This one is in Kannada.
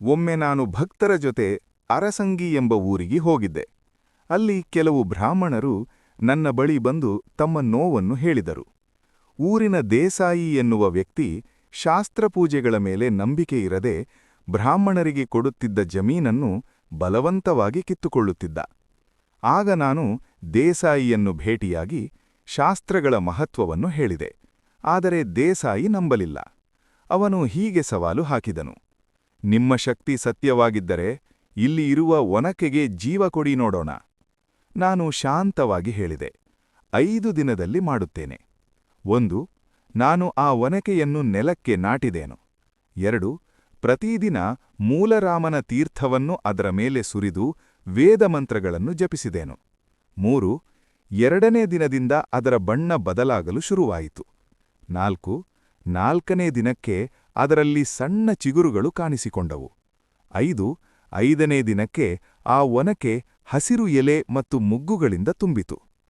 ಒಮ್ಮೆ ನಾನು ಭಕ್ತರ ಜೊತೆ ಅರಸಂಗಿ ಎಂಬ ಊರಿಗೆ ಹೋಗಿದ್ದೆ. ಅಲ್ಲಿ ಕೆಲವು ಬ್ರಾಹ್ಮಣರು ನನ್ನ ಬಳಿ ಬಂದು ತಮ್ಮ ನೋವನ್ನು ಹೇಳಿದರು. ಊರಿನ ದೇಸಾಯಿ ಎನ್ನುವ ವ್ಯಕ್ತಿ ಶಾಸ್ತ್ರಪೂಜೆಗಳ ಮೇಲೆ ನಂಬಿಕೆ ಇರದೆ ಬ್ರಾಹ್ಮಣರಿಗೆ ಕೊಡುತ್ತಿದ್ದ ಜಮೀನನ್ನು ಬಲವಂತವಾಗಿ ಕಿತ್ತುಕೊಳ್ಳುತ್ತಿದ್ದ. ಆಗ ನಾನು ದೇಸಾಯಿಯನ್ನು ಭೇಟಿಯಾಗಿ ಶಾಸ್ತ್ರಗಳ ಮಹತ್ವವನ್ನು ಹೇಳಿದೆ. ಆದರೆ ದೇಸಾಯಿ ನಂಬಲಿಲ್ಲ. ಅವನು ಹೀಗೆ ಸವಾಲು ಹಾಕಿದನು: ನಿಮ್ಮ ಶಕ್ತಿ ಸತ್ಯವಾಗಿದ್ದರೆ ಇಲ್ಲಿ ಇರುವ ಒನಕೆಗೆ ಜೀವ ಕೊಡಿ ನೋಡೋಣ. ನಾನು ಶಾಂತವಾಗಿ ಹೇಳಿದೆ, 5 ದಿನದಲ್ಲಿ ಮಾಡುತ್ತೇನೆ. 1. ನಾನು ಆ ಒನಕೆಯನ್ನು ನೆಲಕ್ಕೆ ನಾಟಿದೇನು. 2. ಪ್ರತಿದಿನ ಮೂಲರಾಮನ ತೀರ್ಥವನ್ನು ಅದರ ಮೇಲೆ ಸುರಿದು ವೇದಮಂತ್ರಗಳನ್ನು ಜಪಿಸಿದೇನು. 3. 2ನೇ ದಿನದಿಂದ ಅದರ ಬಣ್ಣ ಬದಲಾಗಲು ಶುರುವಾಯಿತು. 4. 4ನೇ ದಿನಕ್ಕೆ ಅದರಲ್ಲಿ ಸಣ್ಣ ಚಿಗುರುಗಳು ಕಾಣಿಸಿಕೊಂಡವು. 5. 5ನೇ ದಿನಕ್ಕೆ ಆ ಒನಕೆ ಹಸಿರು ಎಲೆ ಮತ್ತು ಮುಗ್ಗುಗಳಿಂದ ತುಂಬಿತು.